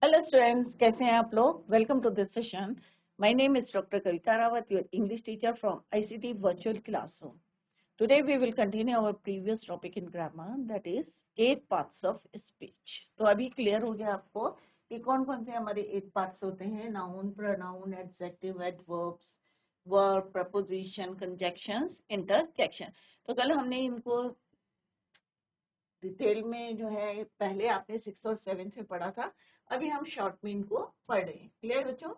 Hello students, कैसे हैं आप लोग? Welcome to this session. My name is Dr. Kavita Rawat, your English teacher from ICT Virtual Classroom. Today we will continue our previous topic in grammar, that is 8 parts of speech. तो अभी clear हो गया आपको कि कौन कौन से हमारे 8 parts होते हैं? Noun, pronoun, adjective, adverbs, verb, preposition, conjunctions, interjection. तो कल हमने इनको डिटेल में जो है पहले आपने 6 और 7 से पढ़ा था. अभी हम शॉर्ट में इनको पढ़ रहे हैं. क्लियर बच्चों?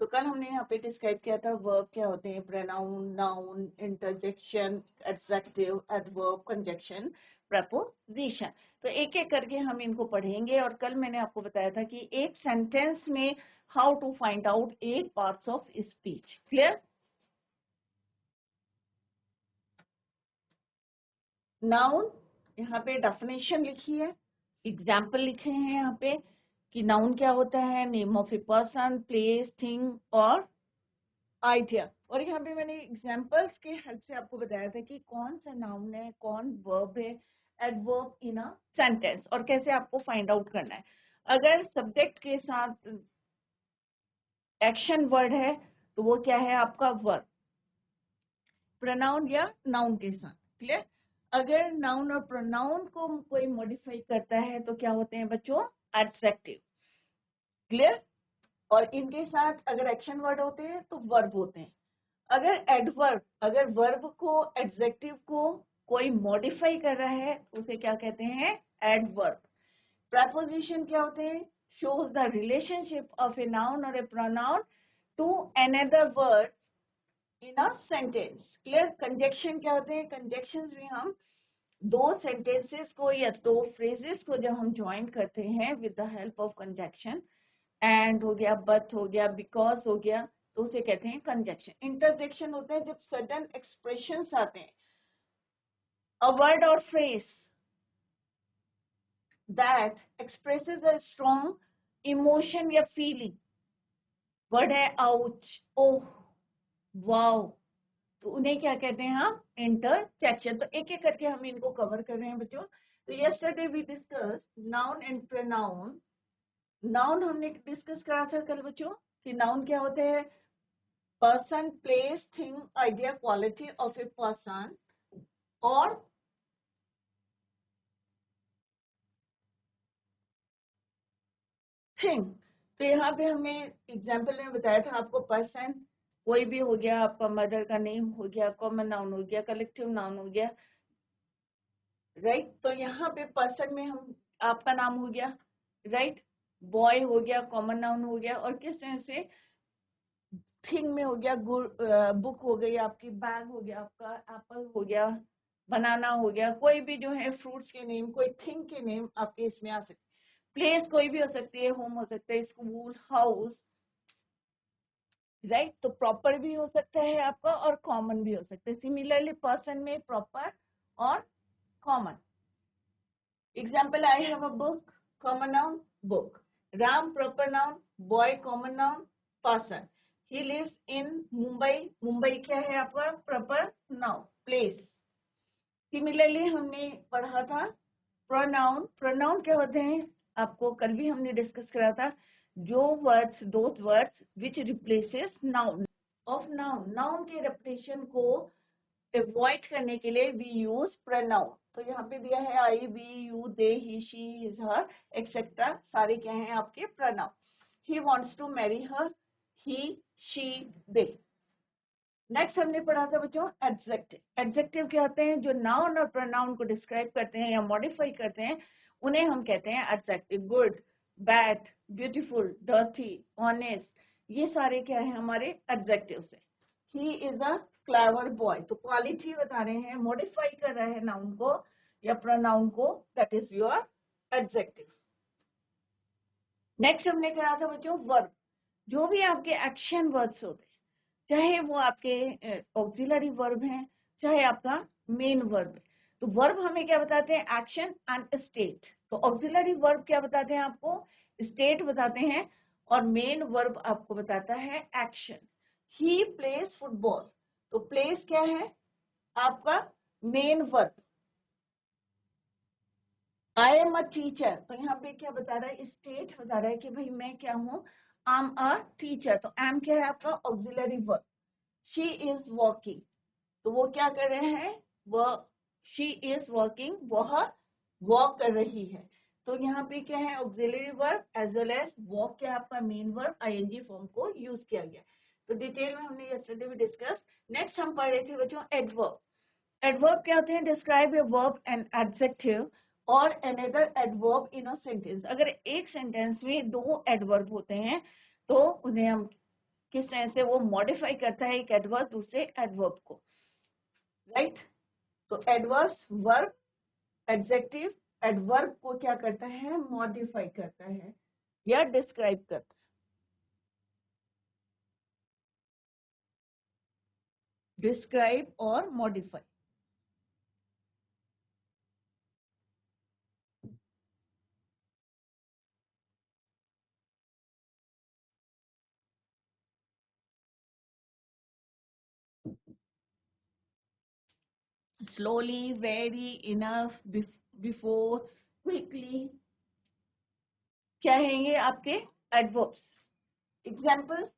तो कल हमने यहाँ पे डिस्क्राइब किया था वर्ब क्या होते हैं, pronoun, noun, interjection, adjective, adverb, conjunction, preposition. तो एक एक करके हम इनको पढ़ेंगे. और कल मैंने आपको बताया था कि एक सेंटेंस में how to find out 8 parts of speech. Clear? Noun, यहाँ पे डेफिनेशन लिखी है, एग्जाम्पल लिखे हैं यहाँ पे कि नाउन क्या होता है, name of a person, place, thing और आइडिया. और यहाँ पे मैंने एग्जाम्पल्स के हेल्प से आपको बताया था कि कौन सा नाउन है, कौन वर्ब है, एडवर्ब इन अ सेंटेंस, और कैसे आपको फाइंड आउट करना है. अगर सब्जेक्ट के साथ एक्शन वर्ड है तो वो क्या है आपका वर्ब, प्रोनाउन या नाउन के साथ. क्लियर? अगर नाउन और प्रोनाउन को कोई मॉडिफाई करता है तो क्या होते हैं बच्चों? एडजेक्टिव. क्लियर? और इनके साथ अगर एक्शन वर्ड होते हैं तो वर्ब होते हैं. अगर एडवर्ब, अगर वर्ब को, एडजेक्टिव को कोई मॉडिफाई कर रहा है तो उसे क्या कहते हैं? एडवर्ब. प्रपोजिशन क्या होते हैं? Shows the relationship of a noun और a pronoun to another word in a sentence. Clear? Conjunction क्या होते हैं? कंजक्शंस भी हम दो सेंटेंसेस को या दो फ्रेजेस को जब हम ज्वाइन करते हैं with the help of conjunction, and हो गया, बट हो गया, बिकॉज हो गया, तो उसे कहते हैं कंजक्शन. इंटरजेक्शन होता है जब सडन एक्सप्रेशंस आते हैं, अ वर्ड और phrase that expresses a strong emotion या फीलिंग. वर्ड है आउच, ओह, वाओ, तो उन्हें क्या कहते हैं हम? इंटरजेक्शन. तो एक एक करके हम इनको कवर कर रहे हैं बच्चों. तो yesterday we discuss noun and pronoun. Noun हमने डिस्कस करा था कल बच्चों कि नाउन क्या होते हैं? Person, place, thing, idea, quality of a person और थिंग. तो यहाँ पे हमें एग्जाम्पल में बताया था आपको, पर्सन कोई भी हो गया, आपका मदर का नेम हो गया, कॉमन नाउन हो गया, कलेक्टिव नाउन हो गया, राइट. तो यहाँ पे पर्सन में हम, आपका नाम हो गया, राइट, बॉय हो गया, कॉमन नाउन हो गया, और किस तरह से थिंग में हो गया, बुक हो गई आपकी, बैग हो गया आपका, एप्पल हो गया, बनाना हो गया, कोई भी जो है फ्रूट्स के नेम, कोई थिंग के नेम आपके इसमें आ सकते. प्लेस कोई भी हो सकती है, होम हो सकता है, स्कूल, हाउस, राइट. तो प्रॉपर भी हो सकता है आपका और कॉमन भी हो सकता है. सिमिलरली पर्सन में प्रॉपर और common. Example, I have a book, common noun, book. Ram, proper noun. Boy, common noun. Person. He lives in Mumbai, Mumbai क्या है आपका? Proper noun. प्लेस. सिमिलरली हमने पढ़ा था प्रोनाउन. प्रोनाउन क्या होते हैं आपको कल भी हमने डिस्कस करा था, जो words, those words which replaces noun. Of noun, noun के रेपुटेशन को अवॉइड करने के लिए वी यूज प्रोनाउन. तो यहाँ पे दिया है I, we, you, they, he, she, his, her, etcetera, सारे क्या हैं आपके? Pronoun. He wants to marry her, he, she, they. Next हमने पढ़ा था बच्चों एडजेक्टिव. एडजेक्टिव क्या होते हैं? जो नाउन और प्रोनाउन को डिस्क्राइब करते हैं या मॉडिफाई करते हैं, उन्हें हम कहते हैं adjective. Good, bad, beautiful, dirty, honest, ये सारे क्या है हमारे एडजेक्टिव से. He is a clever boy, तो क्वालिटी बता रहे हैं, मॉडिफाई कर रहे हैं नाउन को या प्रोनाउन को, that is your adjective. Next हमने कहा था बच्चों वर्ब. जो भी आपके एक्शन वर्ड्स होते हैं, चाहे वो आपके ऑक्सिलरी वर्ब हैं, चाहे आपका मेन वर्ब है. तो वर्ब हमें क्या बताते हैं? Action and state. तो ऑक्सिलरी वर्ब क्या बताते हैं आपको? स्टेट बताते हैं. और मेन वर्ब आपको बताता है एक्शन. ही प्लेस फुटबॉल, तो प्लेस क्या है आपका? Main verb. I am a teacher, तो यहाँ पे क्या बता रहा है, स्टेट बता रहा है कि भाई मैं क्या हूँ, आई एम अ टीचर। तो एम क्या है आपका auxiliary verb. She is walking, तो वो क्या कर रहे हैं, वह शी इज वर्किंग, वह वॉक कर रही है। तो यहाँ पे क्या है auxiliary verb as well as walk क्या है आपका मेन वर्ब आईएनजी फॉर्म को यूज किया गया। तो डिटेल में हमने यस्टरडे भी डिस्कस। नेक्स्ट हम पढ़ रहे थे बच्चों एडवर्ब। एडवर्ब क्या होते हैं, describe a verb and adjective और another adverb in a sentence. अगर एक सेंटेंस में दो एडवर्ब होते हैं तो उन्हें हम किस तरह से वो मॉडिफाई करता है एक एडवर्ब दूसरे एडवर्ब को, राइट। तो एडवर्स वर्ब एडजेक्टिव एडवर्ब को क्या करता है, मॉडिफाई करता है या डिस्क्राइब करता है, डिस्क्राइब और modify. Slowly, very, enough, before, quickly, क्या है ये आपके adverbs. Example,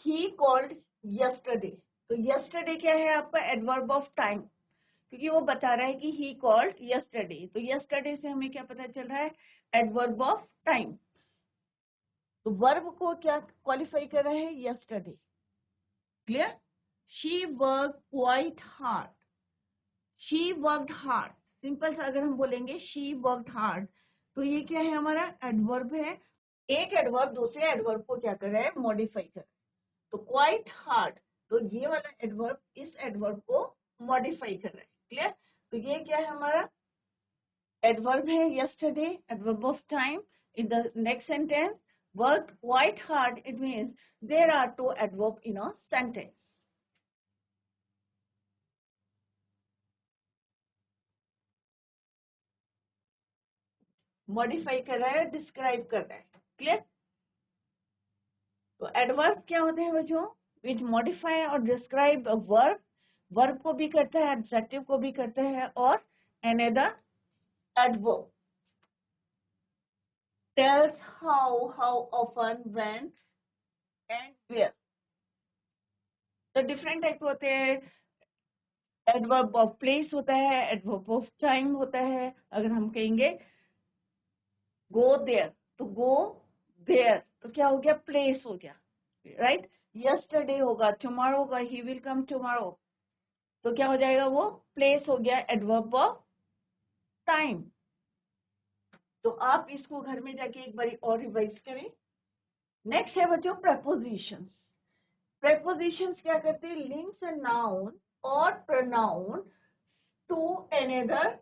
he called yesterday, तो यस्टरडे क्या है आपका एडवर्ब ऑफ टाइम, क्योंकि वो बता रहा है कि ही कॉल्ड यस्टरडे। तो यस्टरडे से हमें क्या पता चल रहा है, एडवर्ब ऑफ टाइम। तो वर्ब को क्या क्वालिफाई कर रहा है, yesterday. Clear. She work quite hard, she worked hard, simple सा अगर हम बोलेंगे शी वर्कड हार्ड, तो ये क्या है हमारा एडवर्ब है। एक एडवर्ब दूसरे एडवर्ब को क्या कर रहा है, मॉडिफाई कर रहा है। तो क्वाइट हार्ड, तो ये वाला एडवर्ब इस एडवर्ब को मॉडिफाई कर रहा है। क्लियर। तो ये क्या है हमारा एडवर्ब है yesterday, adverb of time. In the next sentence, worked quite hard, it means there are two adverb in a sentence. Modify कर रहा है, describe कर रहा है। Clear? तो adverb क्या होते हैं बच्चों, which modify और describe a verb, verb को भी करता है, adjective को भी करता है, और another adverb tells how often, when and where. तो डिफरेंट टाइप होते हैं, एडवर्ब ऑफ प्लेस होता है, एडवर्ब ऑफ टाइम होता है। अगर हम कहेंगे गो देयर, तो गो देयर तो क्या हो गया, प्लेस हो गया, राइट। यस्टरडे होगा, टुमारो होगा, ही विल कम टुमारो, तो क्या हो जाएगा, वो प्लेस हो गया, एडवर्ब ऑफ टाइम। तो आप इसको घर में जाके एक बार और रिवाइज करें। नेक्स्ट है बच्चों प्रपोजिशंस। प्रपोजिशंस क्या करते हैं, लिंक्स अ नाउन और pronoun to another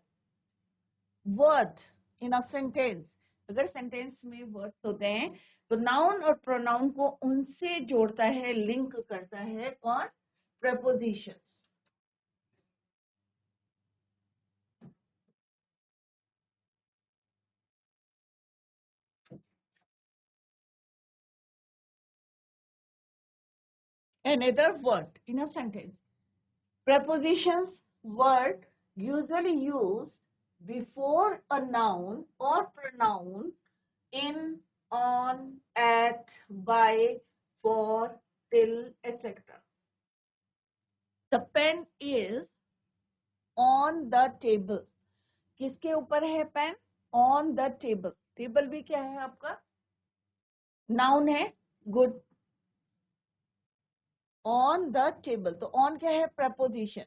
word in a sentence. अगर सेंटेंस में वर्ड्स होते हैं तो नाउन और प्रोनाउन को उनसे जोड़ता है, लिंक करता है कौन, propositions. Another word in a sentence. Prepositions word usually used before a noun or pronoun in, on, at, by, for, till, etc. The pen is on the table. किसके ऊपर है pen, on the table. Table भी क्या है आपका noun है, good. On the table, तो on क्या है प्रपोजिशन,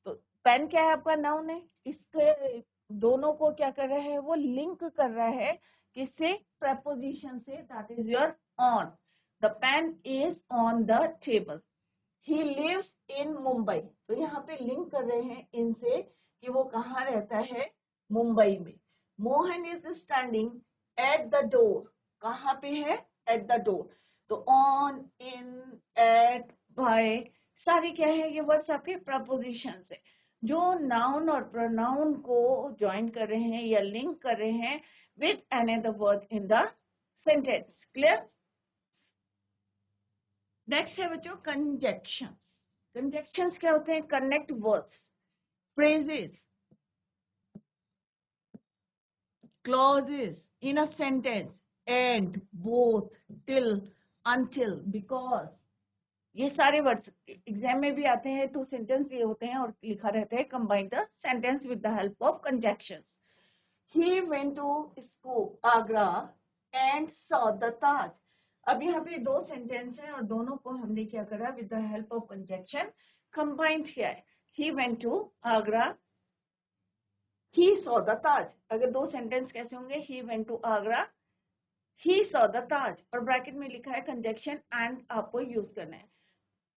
तो पेन क्या है आपका नाउन है। इसके दोनों को क्या कर रहा है, वो लिंक कर रहा है किससे, प्रपोजिशन से, that is your on. The pen is on the table. He lives in Mumbai, तो यहाँ पे लिंक कर रहे हैं इनसे कि वो कहाँ रहता है, मुंबई में। Mohan is standing at the door, कहाँ पे है, एट द डोर। तो ऑन, इन, एट, बाय, सारे क्या है ये वर्ड्स आपके प्रपोजिशन है, जो नाउन और प्रोनाउन को ज्वाइन कर रहे हैं या लिंक कर रहे हैं with another word in the sentence. Clear. Next है बच्चों कंजक्शन। कंजक्शंस क्या होते हैं, connect words. phrases, clauses in a sentence, and, both, till, until, because, ये सारे वर्ड्स एग्जाम में भी आते हैं। तो सेंटेंस ये होते हैं और लिखा रहता है combine the sentence with the help of conjunctions. He went to school Agra and saw the Taj. अब यहाँ पे दो सेंटेंस हैं और दोनों को हमने क्या करा, with the help of conjunction combined किया है। He went to Agra, he saw the Taj. अगर दो सेंटेंस कैसे होंगे, he went to Agra, he saw the Taj, और ब्रैकेट में लिखा है कंजक्शन एंड आपको यूज करना है।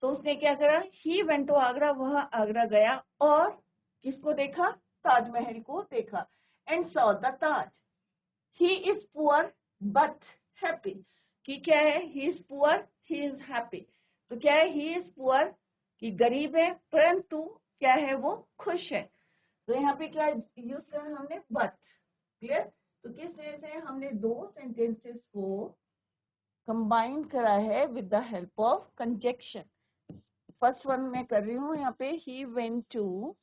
तो उसने क्या करा, ही वेंट टू आगरा, वह आगरा गया और किसको देखा, ताजमहल को देखा। And saw the Taj. He is poor but happy, कि क्या है, he is poor, he is happy. तो क्या है, ही इज पुअर कि गरीब है, परंतु क्या है, वो खुश है। तो यहाँ पे क्या यूज करा हमने, बट। क्लियर। तो किस तरह से हमने दो सेंटेंसेस को कंबाइन करा है with the help of conjunction. First one मैं कर रही हूँ यहाँ पे, he went to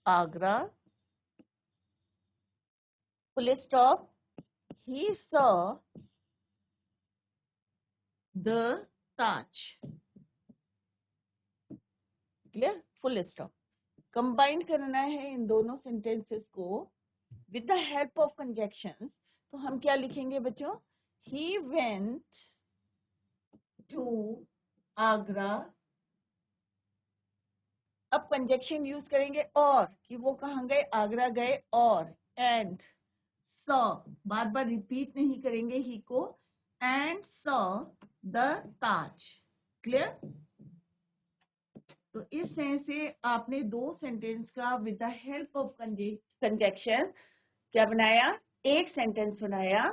Agra, full stop, he saw the Taj. Clear, full stop. Combine करना है इन दोनों सेंटेंसेस को with the help of conjunctions. तो हम क्या लिखेंगे बच्चों, ही वेंट टू आगरा। अब कंजक्शन यूज करेंगे और, कि वो कहाँ गए, आगरा गए, और, एंड, सॉ, बार बार रिपीट नहीं करेंगे ही को, and saw the Taj. Clear. तो इस तरह से आपने दो सेंटेंस का with the help of conjunction क्या बनाया, एक सेंटेंस बनाया,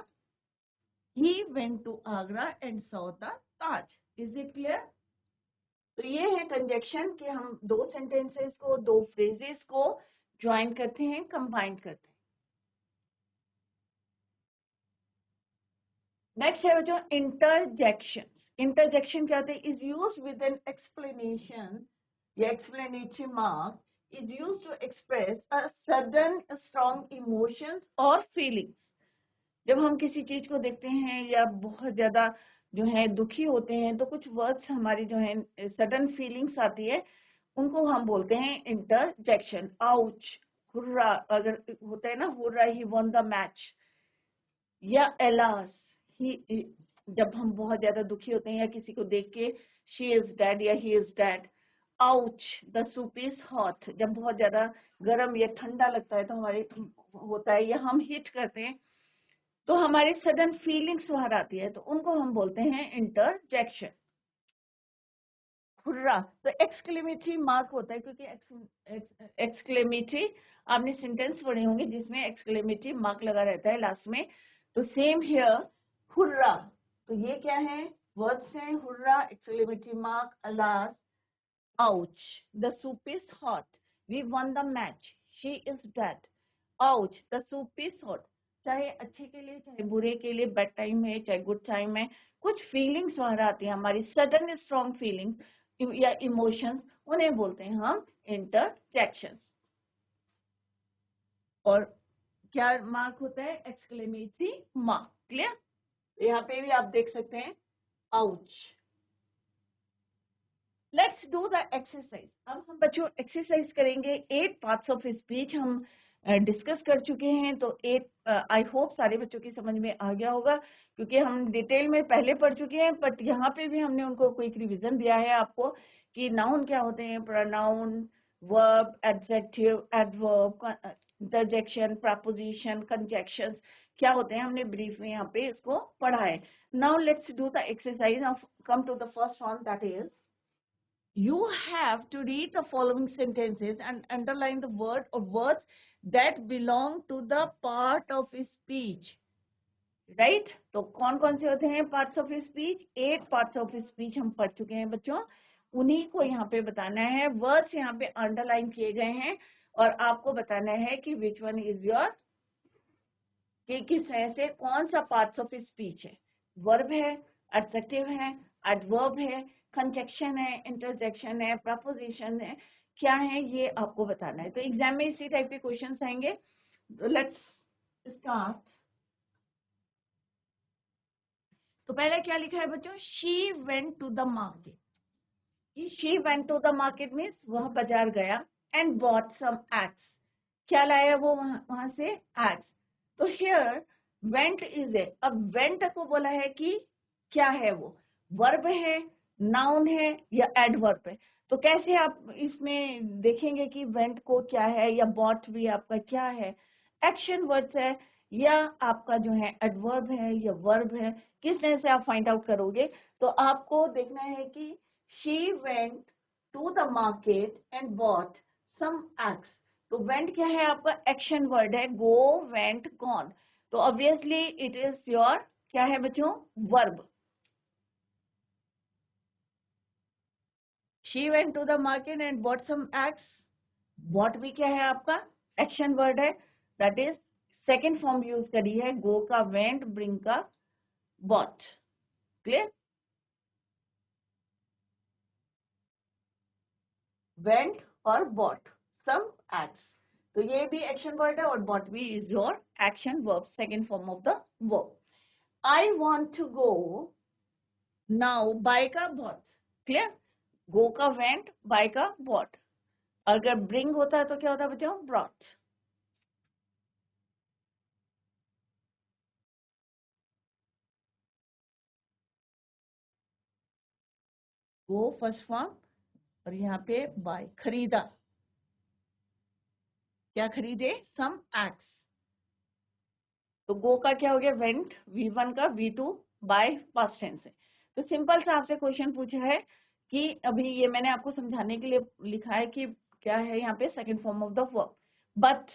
he went to Agra and saw the Taj. Is it clear. तो ये है कंजक्शन कि हम दो सेंटेंसेस को, दो फ्रेजेस को ज्वाइन करते हैं, कंबाइन करते हैं। नेक्स्ट है बच्चों इंटरजेक्शन। इंटरजेक्शन क्या होता है, is used with an explanation या explanatory mark, is used to express a sudden strong emotions और फीलिंग्स। जब हम किसी चीज को देखते हैं या बहुत ज्यादा जो है दुखी होते हैं, तो कुछ वर्ड्स हमारी जो है सडन फीलिंग्स आती है, उनको हम बोलते हैं इंटरजेक्शन। आउच, हुर्रा, अगर होता है ना hurrah, he won the match, या एलास, ही, जब हम बहुत ज्यादा दुखी होते हैं या किसी को देख के, शी इज डेड या he is dead. Ouch, the soup is hot, जब बहुत ज्यादा गर्म या ठंडा लगता है तो हमारे होता है, या हम हिट करते हैं तो हमारी सडन फीलिंग्स बाहर आती है, तो उनको हम बोलते हैं इंटरजेक्शन। हुर्रा, तो एक्सक्लेमेटरी मार्क होता है, क्योंकि एक्सक्लेमेटरी आपने सेंटेंस पढ़े होंगे जिसमें एक्सक्लेमेटरी मार्क लगा रहता है लास्ट में। तो सेम हियर, हुर्रा, तो ये क्या है, वर्ड्स हैं, hurrah, exclamatory mark, alas, ouch, the soup is hot, we won the match, she is dead, ouch, the soup is hot. चाहे अच्छे के लिए, चाहे बुरे के लिए, बैड टाइम है चाहे गुड टाइम है, कुछ फीलिंग्स बाहर आती हैं हमारी, सडन स्ट्रॉन्ग फीलिंग्स या इमोशंस, उन्हें बोलते हैं हम इंटरजेक्शंस। और क्या मार्क होता है, एक्सक्लेमेटरी मार्क। क्लियर। यहाँ पे भी आप देख सकते हैं, ouch. Let's do the exercise. अब हम बच्चों एक्सरसाइज करेंगे। 8 पार्ट्स ऑफ स्पीच हम डिस्कस कर चुके हैं, तो 8 आई होप सारे बच्चों की समझ में आ गया होगा, क्योंकि हम डिटेल में पहले पढ़ चुके हैं, बट यहाँ पे भी हमने उनको क्विक रिवीजन दिया है आपको, कि नाउन क्या होते हैं, pronoun, verb, adjective, adverb, interjection, preposition, conjunctions क्या होते हैं, हमने ब्रीफ में यहाँ पे इसको पढ़ा है। Now let's do the exercise. Come to the first one, that is, you have to read the following sentences and underline the word or words that belong to the part of speech. right? तो कौन कौन से होते हैं parts of speech, 8 parts of speech हम पढ़ चुके हैं बच्चों, उन्हीं को यहाँ पे बताना है। वर्ड्स यहाँ पे अंडरलाइन किए गए हैं और आपको बताना है कि विच वन इज योर, कि किस तरह से कौन सा पार्ट्स ऑफ स्पीच है। वर्ब है, एडजेक्टिव है, एडवर्ब है, कंजक्शन है, इंटरजेक्शन है, प्रपोजिशन है, क्या है ये आपको बताना है। तो एग्जाम में इसी टाइप के क्वेश्चंस आएंगे। तो लेट्स स्टार्ट। तो पहले क्या लिखा है बच्चों, she went to the market. She went to the market means वह बाजार गया, एंड बॉट सम एग्स। क्या लाया वो वहां से, एग्स। तो हियर वेंट इज ए, अब वेंट को बोला है कि क्या है वो, वर्ब है, नाउन है या एडवर्ब है। तो कैसे आप इसमें देखेंगे कि वेंट को क्या है, या बॉट भी आपका क्या है, एक्शन वर्ड्स है या आपका जो है एडवर्ब है या वर्ब है, किस तरह से आप फाइंड आउट करोगे। तो आपको देखना है कि she went to the market and bought some eggs। तो went क्या है आपका, एक्शन वर्ड है, go went gone। तो ऑब्वियसली इट इज योर क्या है बच्चों, verb. she went to the market and bought some eggs। bought भी क्या है आपका, एक्शन वर्ड है, that is second form use करी है, go का went, bring का bought। क्लियर, went और bought some eggs। तो ये भी एक्शन वर्ड है और bought भी is your action verb, second form of the verb. I want to go now, buy का bought। क्लियर, गो का went, बाय का bought। अगर ब्रिंग होता है तो क्या होता है बच्चों, brought। गो फर्स्ट फॉर्म और यहाँ पे बाय, खरीदा, क्या खरीदे, सम एक्स। तो गो का क्या हो गया, वेंट, V1 का, V2 बाय पास्ट टेंस है। तो सिंपल सा आपसे क्वेश्चन पूछा है कि अभी ये मैंने आपको समझाने के लिए लिखा है कि क्या है यहाँ पे, second form of the verb. But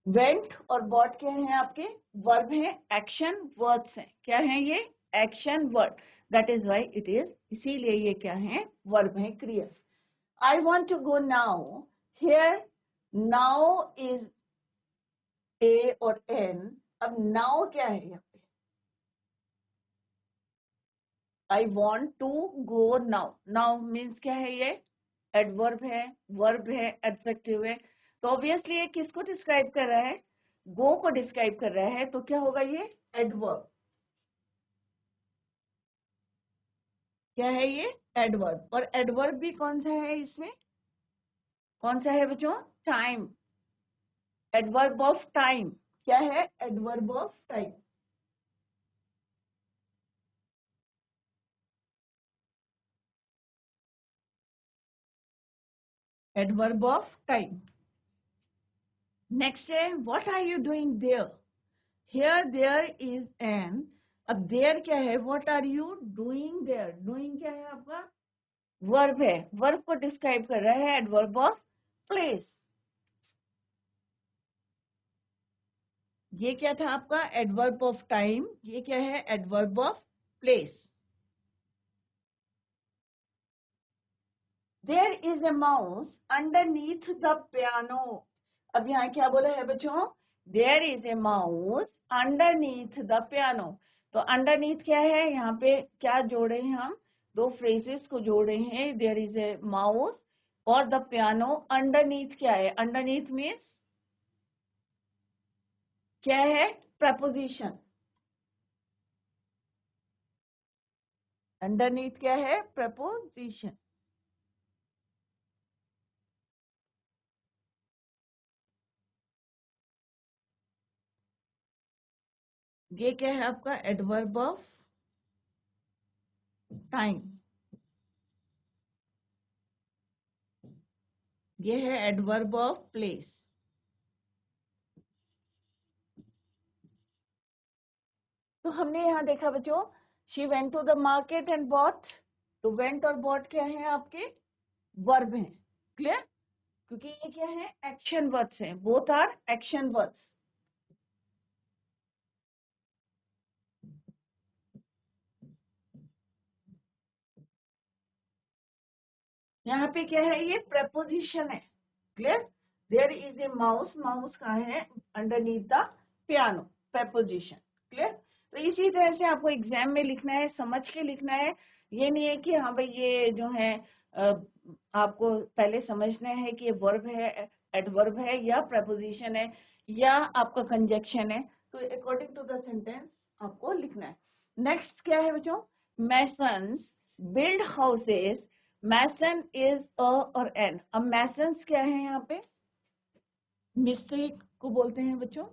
went और बॉट क्या है आपके, वर्ब है, एक्शन वर्ड्स हैं। क्या है ये, action word, that is why it is, इसीलिए ये क्या है, वर्ब है, क्रिया। I want to go now, here now is a और एन। अब नाउ क्या है यहाँ पे, I want to go now. Now means क्या है ये, एडवर्ब है, वर्ब है, एडजेक्टिव है। तो ऑब्वियसली ये किसको डिस्क्राइब कर रहा है, गो को डिस्क्राइब कर रहा है। तो क्या होगा ये, एडवर्ब। क्या है ये, एडवर्ब। और एडवर्ब भी कौन सा है इसमें, कौन सा है बच्चों, टाइम, एडवर्ब ऑफ टाइम। क्या है, adverb of time. Adverb of time. Next है, what are you doing there. Here there is an, अब देयर क्या है, what are you doing there. Doing क्या है आपका, वर्ब है, वर्ब को डिस्क्राइब कर रहा है, एडवर्ब ऑफ प्लेस। ये क्या था आपका, एडवर्ब ऑफ टाइम। ये क्या है, adverb of place. There is a mouse underneath the piano. अब यहाँ क्या बोला है बच्चों, there is a mouse underneath the piano. तो अंडरनीथ क्या है, यहाँ पे क्या जोड़े हैं हम, दो फ्रेजेस को जोड़े हैं, देयर इज ए माउस और द पियानो। अंडरनीथ क्या है, अंडरनीथ मीन्स क्या है, प्रपोजिशन। अंडरनीथ क्या है, प्रपोजिशन। ये क्या है आपका, एडवर्ब ऑफ टाइम। ये है एडवर्ब ऑफ प्लेस। तो हमने यहाँ देखा बच्चों, she went to the market and bought. तो वेंट और बॉट क्या है आपके, वर्ब हैं। क्लियर, क्योंकि ये क्या है, एक्शन वर्ड्स हैं, बोथ आर एक्शन वर्ड्स। यहाँ पे क्या है, ये प्रपोजिशन है। Clear, there is a mouse, mouse कहाँ है, underneath the piano, preposition. Clear. तो इसी तरह से आपको एग्जाम में लिखना है, समझ के लिखना है। ये नहीं है कि हाँ भाई ये जो है आपको पहले समझना है कि ये वर्ब है, एडवर्ब है या प्रपोजिशन है या आपका कंजक्शन है, तो अकॉर्डिंग टू द सेंटेंस आपको लिखना है। नेक्स्ट क्या है बच्चों, masons build houses, mason is a और एन। अब मैसन्स क्या है यहाँ पे, मिस्त्री को बोलते हैं बच्चों।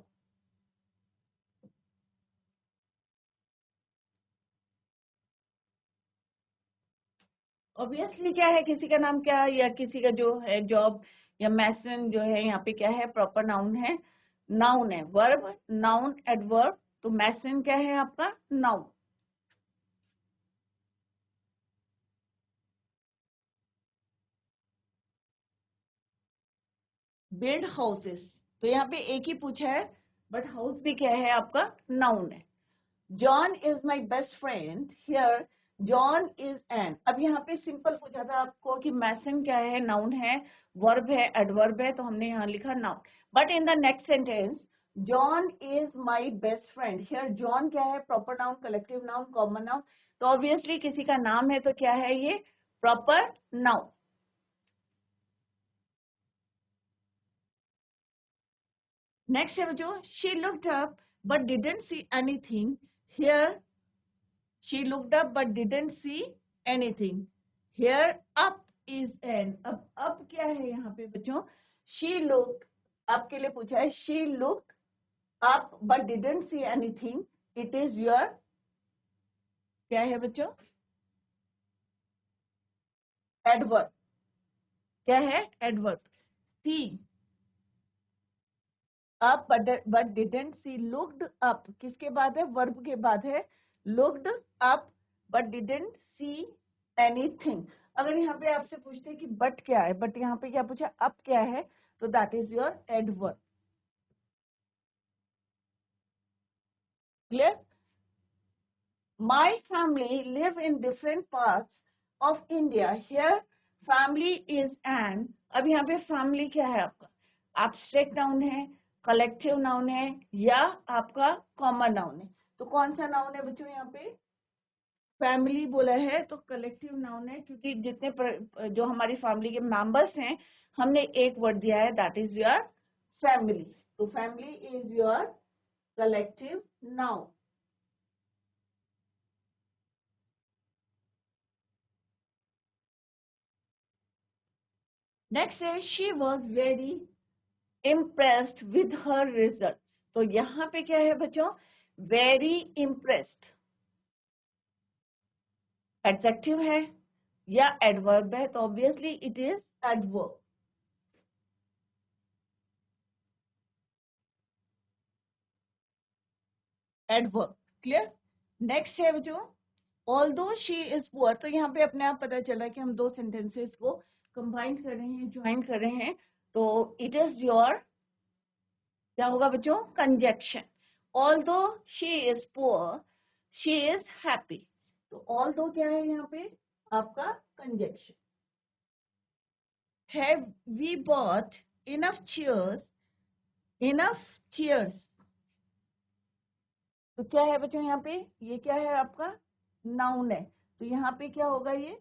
ऑब्वियसली क्या है, किसी का नाम क्या है या किसी का जो है जॉब या मैसन जो है यहाँ पे क्या है, प्रॉपर नाउन है, नाउन है, वर्ब नाउन एडवर्ब, तो मैसन क्या है आपका, नाउन। बिल्ड हाउसेस, तो यहाँ पे एक ही पूछा है, बट हाउस भी क्या है आपका, नाउन है। John is my best friend, here John is an. अब यहाँ पे सिंपल पूछा था आपको कि मैसन क्या है, नाउन है, वर्ब है, एडवर्ब है, तो हमने यहाँ लिखा noun. But in the next sentence, John is my best friend, here John क्या है, proper noun, collective noun, common noun, तो ऑब्वियसली किसी का नाम है तो क्या है ये, प्रॉपर नाउन। नेक्स्ट है बच्चों, she looked up but didn't see anything, here she looked up but didn't see anything, here up is an। अब up क्या है यहाँ पे बच्चों, she looked up के लिए पूछा है, she looked up but didn't see anything, it is your क्या है बच्चों, एडवर्ब, क्या है, adverb. see up but didn't see, looked up किसके बाद है, वर्ब के बाद है, looked up but didn't see anything। अगर यहाँ पे आपसे पूछते हैं कि बट क्या है, बट यहाँ पे क्या पूछा, अप क्या है, तो that is your adverb. Clear. My family live in different parts of India, here family is an. अब यहाँ पे फैमिली क्या है आपका, एब्स्ट्रैक्ट नाउन है, कलेक्टिव नाउन है या आपका कॉमन नाउन है, तो कौन सा नाउन है बच्चों यहाँ पे, फैमिली बोला है तो कलेक्टिव नाउन है, क्योंकि जो हमारी फैमिली के मेंबर्स हैं, हमने एक वर्ड दिया है, दैट इज योर फैमिली, तो family is your collective noun. Next है, she was very impressed with her result, तो यहाँ पे क्या है बच्चों, वेरी इम्प्रेस्ड एडजेक्टिव है या एडवर्ब है, तो obviously it is adverb, adverb. Clear. Next है बच्चों, ऑल्दो शी इज पुअर, तो यहाँ पे अपने आप पता चला कि हम दो सेंटेंसेस को कंबाइन कर रहे हैं, ज्वाइन कर रहे हैं, तो इट इज योर क्या होगा बच्चों, conjunction. Although she is poor, she is happy, तो ऑल्दो क्या है यहाँ पे आपका conjunction. Have we bought enough chairs, enough chairs, तो क्या है बच्चों यहाँ पे, ये क्या है आपका, नाउन है, तो यहाँ पे क्या होगा ये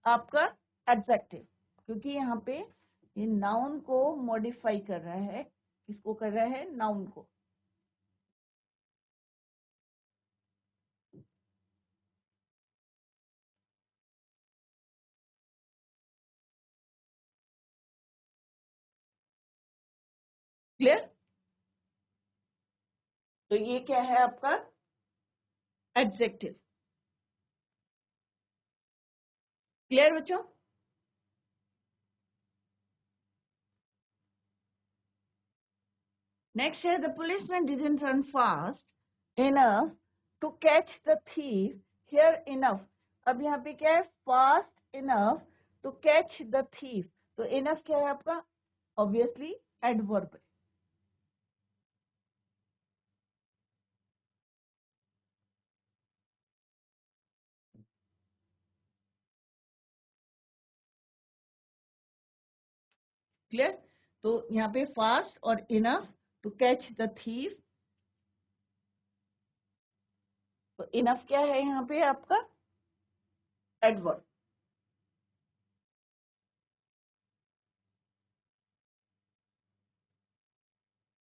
आपका एडजेक्टिव, क्योंकि यहाँ पे ये नाउन को मॉडिफाई कर रहा है, किसको कर रहा है, नाउन को। क्लियर। तो ये क्या है आपका एडजेक्टिव। क्लियर बच्चों। नेक्स्ट है, the policeman didn't run fast enough to catch the thief, here enough, अब यहाँ पे क्या है, fast enough to catch the thief, तो इनफ क्या है आपका, ऑब्वियसली एडवर्ब। क्लियर। तो यहाँ पे फास्ट और enough to catch the thief, तो इनफ क्या है यहाँ पे आपका, एडवर्ब।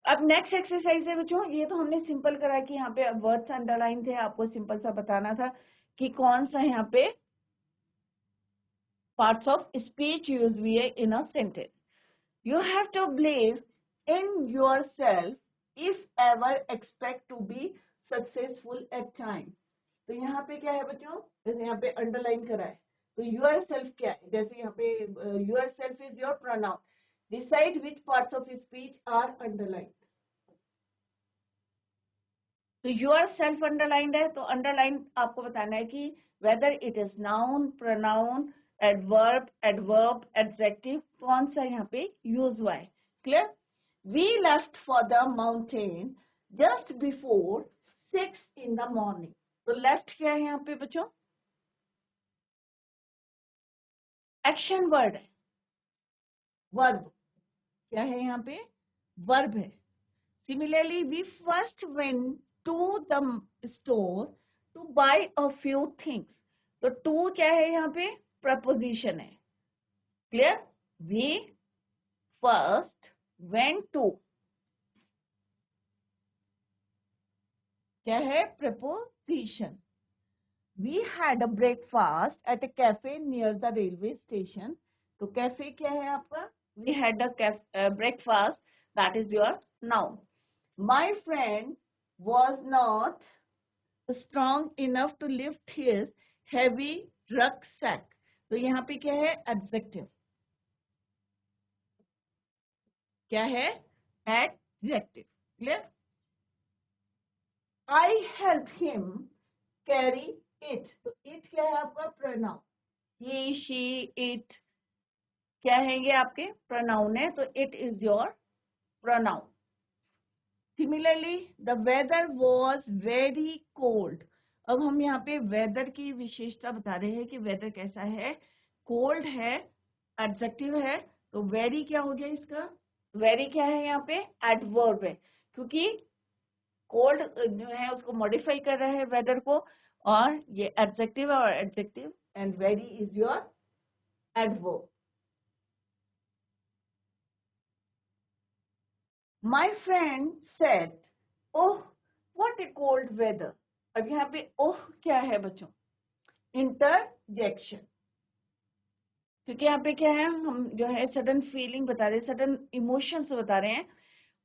अब नेक्स्ट एक्सरसाइज है बच्चों, ये तो हमने सिंपल करा कि यहाँ पे वर्ड्स अंडरलाइन थे, आपको सिंपल सा बताना था कि कौन सा यहाँ पे पार्ट्स ऑफ स्पीच यूज हुई है in a sentence. You have to believe in yourself if ever expect to be successful at time. तो यहाँ पे क्या है बच्चों, जैसे यहाँ पे अंडरलाइन करा है, तो योर सेल्फ क्या है, जैसे यहाँ पे yourself is your pronoun. Decide which parts of speech are underline. तो योर सेल्फ अंडरलाइंड है, तो अंडरलाइन आपको बताना है कि whether it is noun, pronoun, adverb, adverb, adjective, कौन सा यहाँ पे यूज हुआ है. क्लियर. We left for the mountain just before 6 in the morning. तो लेफ्ट क्या है यहाँ पे बच्चों, एक्शन वर्ड है, वर्ब क्या है यहाँ पे, वर्ब है. Similarly, we first went to the store to buy a few things. तो to क्या है यहाँ पे, प्रपोजिशन है. Clear. We first went to क्या है, preposition. We had a breakfast at a cafe near the railway station. तो cafe क्या है आपका, we had a breakfast, that is your noun. My friend was not strong enough to lift his heavy rucksack. तो यहाँ पे क्या है, adjective. क्या है, adjective. Clear. I helped him carry it. तो it क्या है आपका, pronoun. He, she, it क्या है, ये आपके pronoun है, तो it is your pronoun. Similarly, the weather was very cold. अब हम यहाँ पे वेदर की विशेषता बता रहे हैं कि वेदर कैसा है. कोल्ड है, एडजेक्टिव है, तो वेरी क्या हो गया इसका, वेरी क्या है यहाँ पे, एडवर्ब है, क्योंकि कोल्ड जो है उसको मॉडिफाई कर रहा है वेदर को, और ये एडजेक्टिव है, और adjective and very is your adverb. My friend said, "Oh, what a cold weather." अब यहाँ पे ओह क्या है बच्चों, इंटरजेक्शन. क्योंकि यहाँ पे क्या है, हम जो है सडन फीलिंग बता रहे हैं, सडन इमोशंस बता रहे हैं,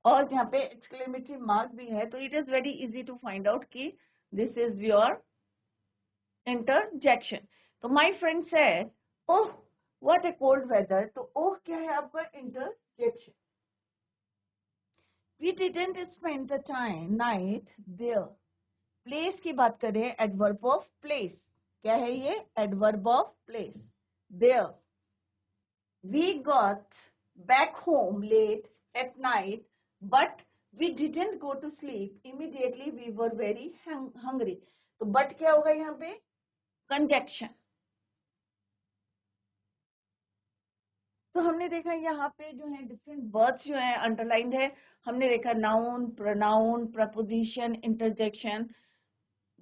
और यहाँ पे एक्सक्लेमेटरी मार्क भी है, तो it is very easy to find out कि दिस इज योर इंटरजेक्शन. तो my friend said, oh what a cold weather. तो ओह क्या है आपका, interjection. We didn't spend the night there. Place की बात करें, एडवर्ब ऑफ प्लेस. क्या है ये, adverb of place. There. We got back home late at night but we didn't go to sleep immediately, we were very hungry. तो but क्या होगा यहाँ पे, कंजक्शन. तो हमने देखा यहाँ पे जो है डिफरेंट वर्ड्स जो है अंडरलाइंड है. हमने देखा noun, pronoun, preposition, interjection,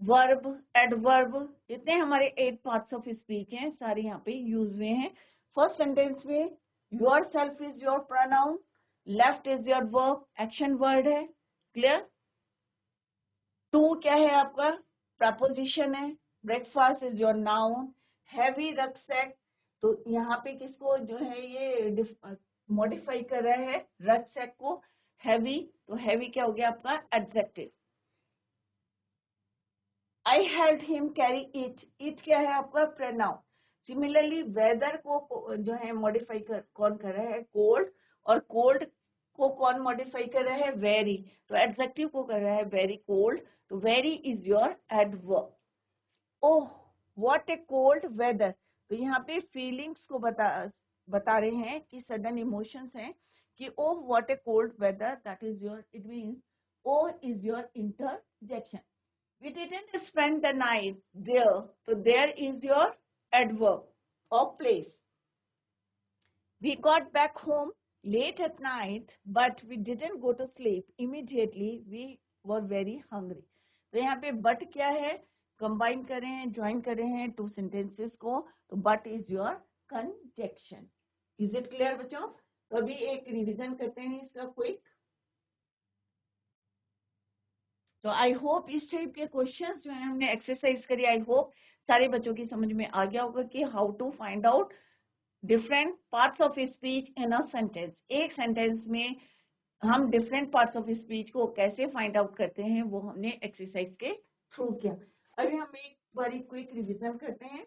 verb, adverb, जितने हमारे 8 पार्ट्स ऑफ स्पीच हैं सारे यहाँ पे यूज हुए हैं. फर्स्ट सेंटेंस में your self is your pronoun, left is your verb, action word है. क्लियर. टू क्या है आपका, प्रपोजिशन है. Breakfast is your noun. Heavy rucksack, तो यहाँ पे किसको जो है ये मॉडिफाई कर रहा है, रक्सैक को. हैवी, तो हैवी क्या हो गया आपका, adjective. I helped him carry it. It क्या है आपका, pronoun. Similarly, weather को जो है मॉडिफाई कौन कर रहा है, कोल्ड. और कोल्ड को कौन मॉडिफाई कर रहा है, वेरी. तो एडजेक्टिव को कर रहा है वेरी कोल्ड, तो very is your adverb. Oh what a cold weather. तो यहाँ पे फीलिंग्स को बता रहे हैं कि सडन इमोशंस हैं, कि oh what a cold weather, that is your, it means oh is your interjection. We didn't spend the night there. So there is your adverb of place. We got back home late at night, but we didn't go to sleep immediately. We were very hungry. तो यहाँ पे but क्या है, combine कर रहे हैं, join कर रहे हैं टू सेंटेंसेस को, तो but is your conjunction. Is it clear बच्चों. तो अभी एक रिवीजन करते हैं इसका क्विक. तो आई होप इस टाइप के क्वेश्चंस जो है हमने एक्सरसाइज करी, आई होप सारे बच्चों की समझ में आ गया होगा कि how to find out different parts of speech in a sentence. एक सेंटेंस में हम डिफरेंट पार्ट्स ऑफ स्पीच को कैसे फाइंड आउट करते हैं वो हमने एक्सरसाइज के थ्रू किया। अभी हम एक बारी क्विक रिवीजन करते हैं।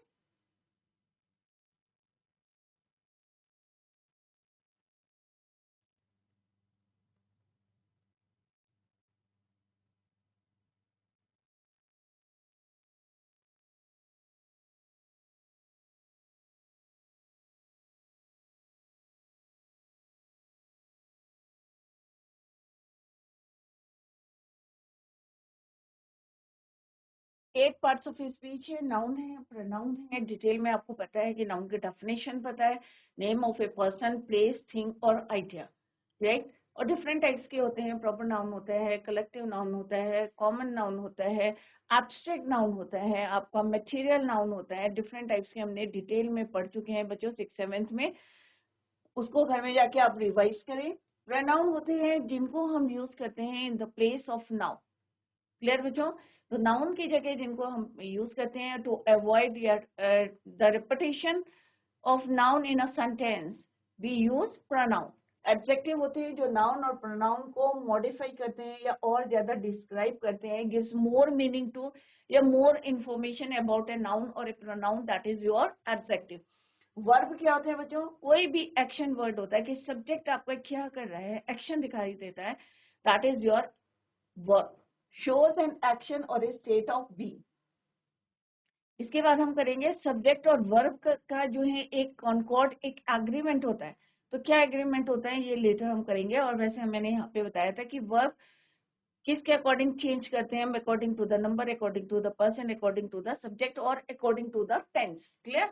8 पार्ट्स ऑफ स्पीच है, नाउन है, प्रोनाउन है। डिटेल में आपको पता है कि नाउन की डेफिनेशन पता है, name of a person, place, thing और आइडिया, राइट। और डिफरेंट टाइप्स के होते हैं, प्रॉपर नाउन होता है, कलेक्टिव नाउन होता है, कॉमन नाउन होता है, एब्स्ट्रैक्ट नाउन होता है, आपका मटेरियल नाउन होता है। डिफरेंट टाइप्स के हमने डिटेल में पढ़ चुके हैं बच्चों 6th-7th में, उसको घर में जाके आप रिवाइज करें। प्रोनाउन होते हैं जिनको हम यूज करते हैं in the place of noun. Clear बच्चों? तो नाउन की जगह जिनको हम यूज करते हैं to avoid the repetition of noun in a sentence, we use pronoun. Adjective होते हैं जो नाउन और प्रोनाउन को मॉडिफाई करते हैं या और ज्यादा डिस्क्राइब करते हैं, गिव्स मोर मीनिंग टू या more information about a noun और a pronoun, that is your adjective. Verb क्या होता है बच्चों? कोई भी एक्शन वर्ड होता है कि सब्जेक्ट आपका क्या कर रहा है, एक्शन दिखाई देता है, that is your verb, shows an action or a state of being। इसके बाद हम करेंगे सब्जेक्ट और वर्ब का जो है एक कॉन्कॉर्ड, एक एग्रीमेंट होता है। तो क्या एग्रीमेंट होता है ये लेटर हम करेंगे। और वैसे मैंने यहाँ पे बताया था कि वर्ब किसके अकॉर्डिंग चेंज करते हैं हम, according to the number, according to the person, according to the subject और according to the tense. Clear?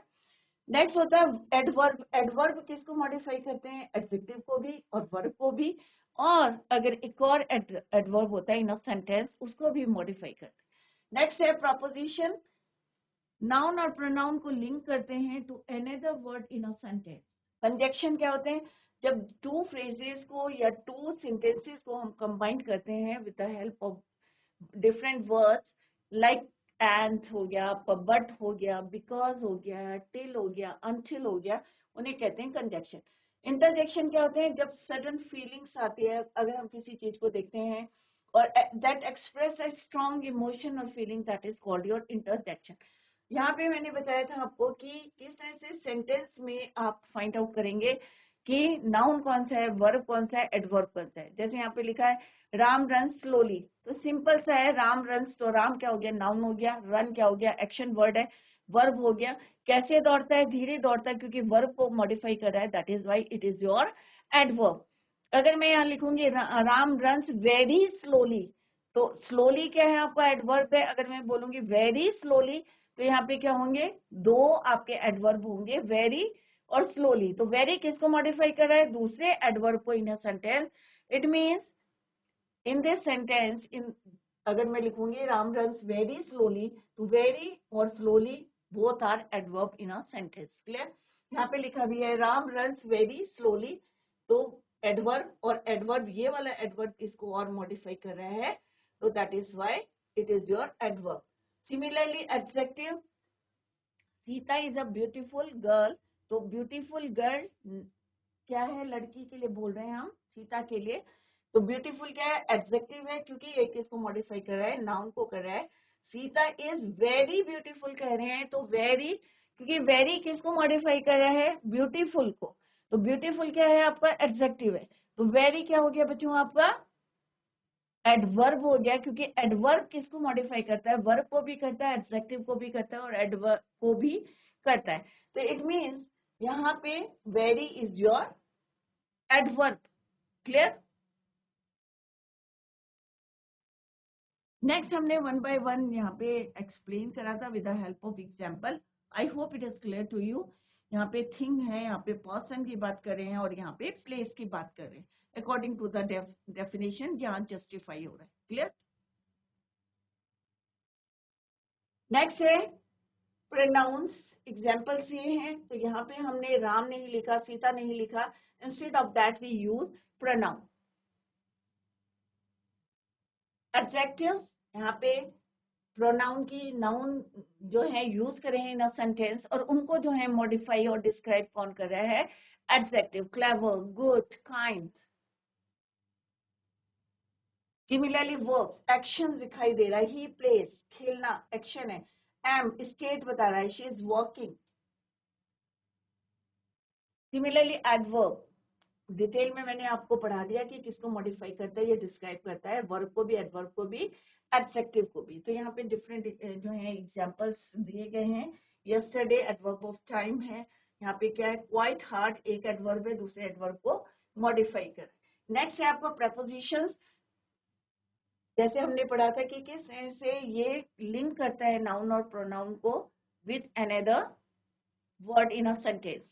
Next होता है एडवर्ब। एडवर्ब किसको मॉडिफाई करते हैं? एडजेक्टिव को भी और वर्ब को भी। और अगर एक और एडवर्ब होता है इन अ सेंटेंस, उसको भी मॉडिफाई करते हैं। नेक्स्ट है प्रपोजिशन। नाउन और प्रोनाउन को लिंक करते हैं to another word in a sentence. Conjunction क्या होते हैं? जब टू फ्रेजेस को या टू सेंटेंसेस को हम कंबाइन करते हैं with the help of different words, like and हो गया, बट हो गया, बिकॉज हो गया, टिल हो गया, अनटिल हो गया, उन्हें कहते हैं कंजक्शन। इंटरजेक्शन क्या होते हैं? जब सडन फीलिंग्स आती है, अगर हम किसी चीज को देखते हैं और that express a strong emotion और feeling, that is called your interjection. यहाँ पे मैंने बताया था आपको कि किस तरह से सेंटेंस में आप फाइंड आउट करेंगे कि नाउन कौन सा है, वर्ब कौन सा है, एडवर्ब कौन सा है। जैसे यहाँ पे लिखा है राम रन स्लोली, तो सिंपल सा है, राम रन, तो राम क्या हो गया? नाउन हो गया। रन क्या हो गया? एक्शन वर्ड है, वर्ब हो गया। कैसे दौड़ता है? धीरे दौड़ता है, क्योंकि वर्ब को मॉडिफाई कर रहा है, that is why it is your adverb. अगर मैं यहाँ लिखूंगी राम रन वेरी स्लोली, तो स्लोली क्या है? आपका एडवर्ब है। अगर मैं बोलूंगी वेरी स्लोली, तो यहाँ पे क्या होंगे? दो आपके एडवर्ब होंगे, वेरी और स्लोली। तो वेरी किसको मॉडिफाई कर रहा है? दूसरे एडवर्ब को in a sentence. It means in this sentence, in अगर मैं लिखूंगी राम रन्स वेरी स्लोली, तो वेरी और slowly both are adverb in a sentence. Clear? यहाँ पे लिखा भी है राम रन्स वेरी स्लोली, तो एडवर्ब, और एडवर्ब ये वाला एडवर्ब इसको और मॉडिफाई कर रहा है, तो that is why it is your adverb. Similarly adjective, Sita is a beautiful girl, तो ब्यूटीफुल गर्ल क्या है? लड़की के लिए बोल रहे हैं हम, सीता के लिए। तो ब्यूटीफुल क्या है? एडजेक्टिव है, क्योंकि एक किसको मॉडिफाई कर रहा है? नाउन को कर रहा है। सीता इज वेरी ब्यूटीफुल कह रहे हैं, तो वेरी, क्योंकि वेरी किसको मॉडिफाई कर रहा है? ब्यूटीफुल को। तो ब्यूटीफुल क्या है? आपका एडजेक्टिव है। तो वेरी क्या हो गया बच्चों? आपका एडवर्ब हो गया, क्योंकि एडवर्ब किसको मॉडिफाई करता है? वर्ब को भी करता है, एडजेक्टिव को भी करता है और एडवर्ब को भी करता है। तो इट मीन्स यहाँ पे very is your adverb. Clear? Next हमने वन बाय वन यहाँ पे एक्सप्लेन करा था with the help of example. I hope it is clear to you. यहाँ पे थिंग है, यहाँ पे पर्सन की बात कर रहे हैं और यहाँ पे प्लेस की बात कर रहे हैं, अकॉर्डिंग टू द डेफिनेशन जहाँ जस्टिफाई हो रहा है। क्लियर? नेक्स्ट है प्रोनाउंस। एग्जाम्पल्स ये हैं, तो यहाँ पे हमने राम नहीं लिखा, सीता नहीं लिखा, instead of that we use pronoun. Adjectives, यहाँ पे प्रोनाउन की नाउन जो है यूज करे हैं इन अ सेंटेंस, और उनको जो है मॉडिफाई और डिस्क्राइब कौन कर रहा है? Adjective, clever, good, kind. Similarly verb, action दिखाई दे रहा है, ही प्लेस, खेलना एक्शन है, एम स्टेट बता रहा है, she is working. Similarly adverb, detail में मैंने आपको पढ़ा दिया कि किसको मॉडिफाई करता है या डिस्क्राइब करता है, वर्ब को भी, एडवर्ब को भी, एडजेक्टिव को भी। तो यहाँ पे डिफरेंट जो है एग्जांपल्स दिए गए हैं। यस्टरडे एडवर्ब ऑफ टाइम है, यहाँ पे क्या है? क्वाइट हार्ड एक एडवर्ब है, दूसरे एडवर्ब को मॉडिफाई कर। नेक्स्ट है आपका प्रपोजिशंस। जैसे हमने पढ़ा था कि किस से ये लिंक करता है नाउन और प्रोनाउन को with another word in a sentence.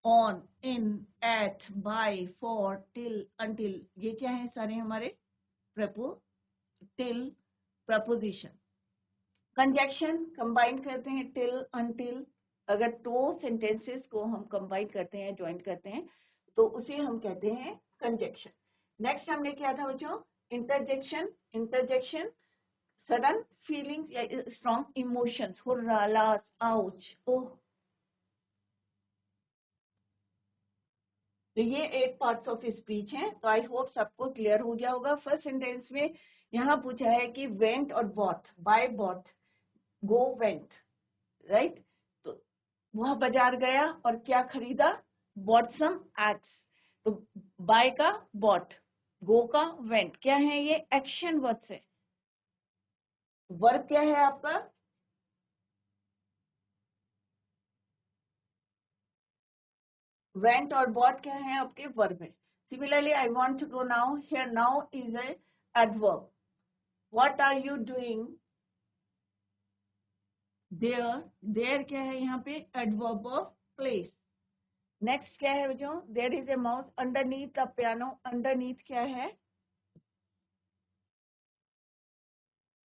On, in, at, by, for, till, until, ये क्या है? सारे हमारे टिल प्रपोजिशन। कंजक्शन, कंबाइन करते हैं टिल, अंटिल। अगर दो सेंटेंसेस को हम कंबाइन करते हैं, ज्वाइन करते हैं, तो उसे हम कहते हैं कंजक्शन। नेक्स्ट हमने क्या था बच्चों? इंटरजेक्शन। इंटरजेक्शन सडन फीलिंग्स या स्ट्रॉन्ग इमोशंस, हुर्रा, लास, आउच, ओह। तो ये 8 पार्ट्स ऑफ स्पीच हैं। तो आई होप सबको क्लियर हो गया होगा। फर्स्ट सेंटेंस में यहाँ पूछा है कि वेंट और bought, buy bought, go went, right? तो वह बाजार गया और क्या खरीदा? Bought some eggs. तो बाय का बॉट, गो का वेंट, क्या है ये? एक्शन वर्ड्स है। वर्ब क्या है आपका? वेंट और बॉट क्या है आपके? वर्ब है। Similarly I want to go now, here now is a adverb. What are you doing there? There क्या है यहाँ पे? Adverb of place. नेक्स्ट क्या है बच्चों? There is a mouse underneath the piano. Underneath क्या है?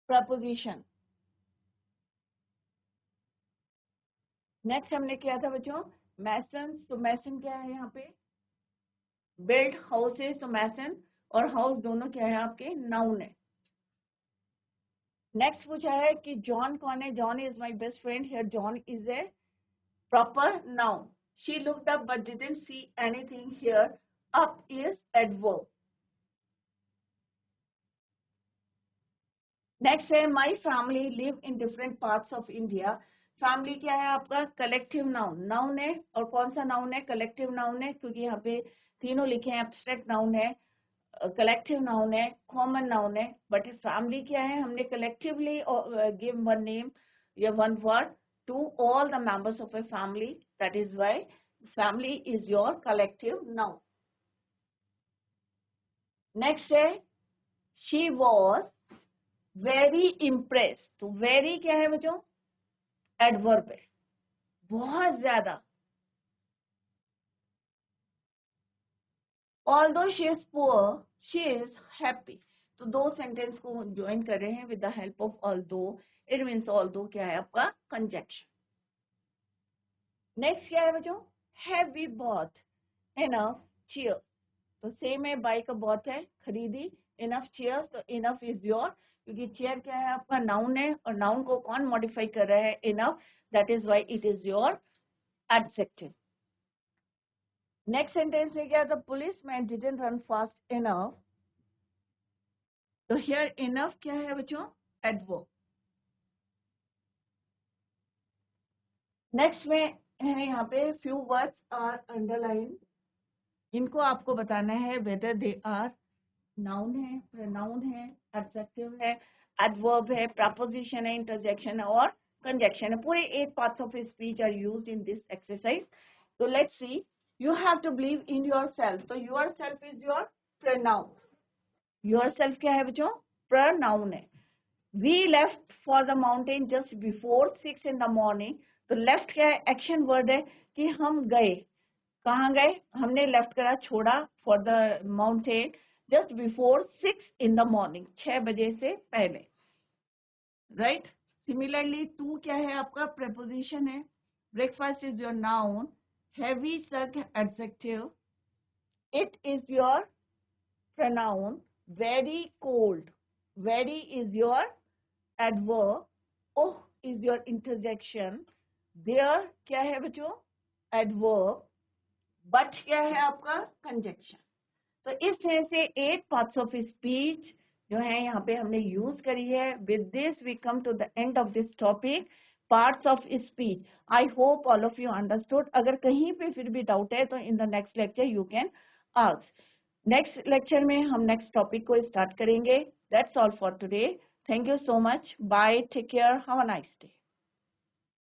प्रपोजिशन। नेक्स्ट हमने किया था बच्चों मैसन। तो मैसन क्या है यहाँ पे? Build houses. तो मैसन और हाउस दोनों क्या है आपके? नाउन है। नेक्स्ट पूछा है कि जॉन कौन है? John is my best friend. Here John is a proper noun. She looked up but didn't see anything here. Up is adverb. Next है my family live in different parts of India. Family क्या है आपका? Collective noun. Noun है, और कौन सा noun है? Collective noun है, क्योंकि यहाँ पे तीनों लिखे हैं। एब्स्ट्रैक्ट नाउन है, कलेक्टिव नाउन है, कॉमन नाउन है। बट फैमिली क्या है? हमने कलेक्टिवली गिव वन नेम या one word to all the members of a family, that is why family is your collective noun. Next है she was very impressed. तो very क्या है बच्चों? एडवर्ब है, बहुत ज्यादा। although she is poor she is happy. तो दो सेंटेंस को ज्वाइन कर रहे हैं with the help of although. It means although क्या है आपका? कंजक्शन। नेक्स्ट क्या है बच्चों? Have we bought enough chair. तो सेम है, बाई का बॉट है, खरीदी। इनफ चेयर, तो इनफ इज योर, क्योंकि चेयर क्या है आपका? नाउन है, और नाउन को कौन मॉडिफाई कर रहा है? Enough, that is why it is your adjective. Next sentence में क्या था? Police man didn't run fast enough. तो हियर इनफ क्या है बच्चों? एडवर्ब। नेक्स्ट में है यहाँ पे फ्यू वर्ड्स आर अंडरलाइन। इनको आपको बताना है वेदर दे आर नाउन है, प्रोनाउन है, एडजेक्टिव है, एडवर्ब है, प्रपोजिशन है, इंटरजेक्शन है और कंजक्शन है। पूरे 8 parts of speech are used in this exercise. तो let's see, you have to believe in yourself. तो yourself is your pronoun. Yourself क्या है बच्चों? प्रोनाउन है। We left for the mountain just before 6 in the morning. तो left क्या है? Action word है कि हम गए। कहाँ गए? हमने लेफ्ट करा, छोड़ा, for the mountain just before 6 in the morning, 6 बजे से पहले, राइट? सिमिलरली टू क्या है आपका? प्रेपोजिशन है। Breakfast is your noun, heavy such adjective, it is your pronoun, very cold, very is your adverb, oh is your interjection, there क्या है बच्चों adverb, but क्या है आपका conjunction। तो इस तरह से 8 parts of speech जो है यहाँ पे हमने यूज करी है। With this we come to the end of this topic parts of speech. I hope all of you understood. अगर कहीं पे फिर भी डाउट है तो in the next lecture you can ask. Next lecture में हम नेक्स्ट टॉपिक को स्टार्ट करेंगे। That's all for today. Thank you so much. Bye, take care, have a nice day.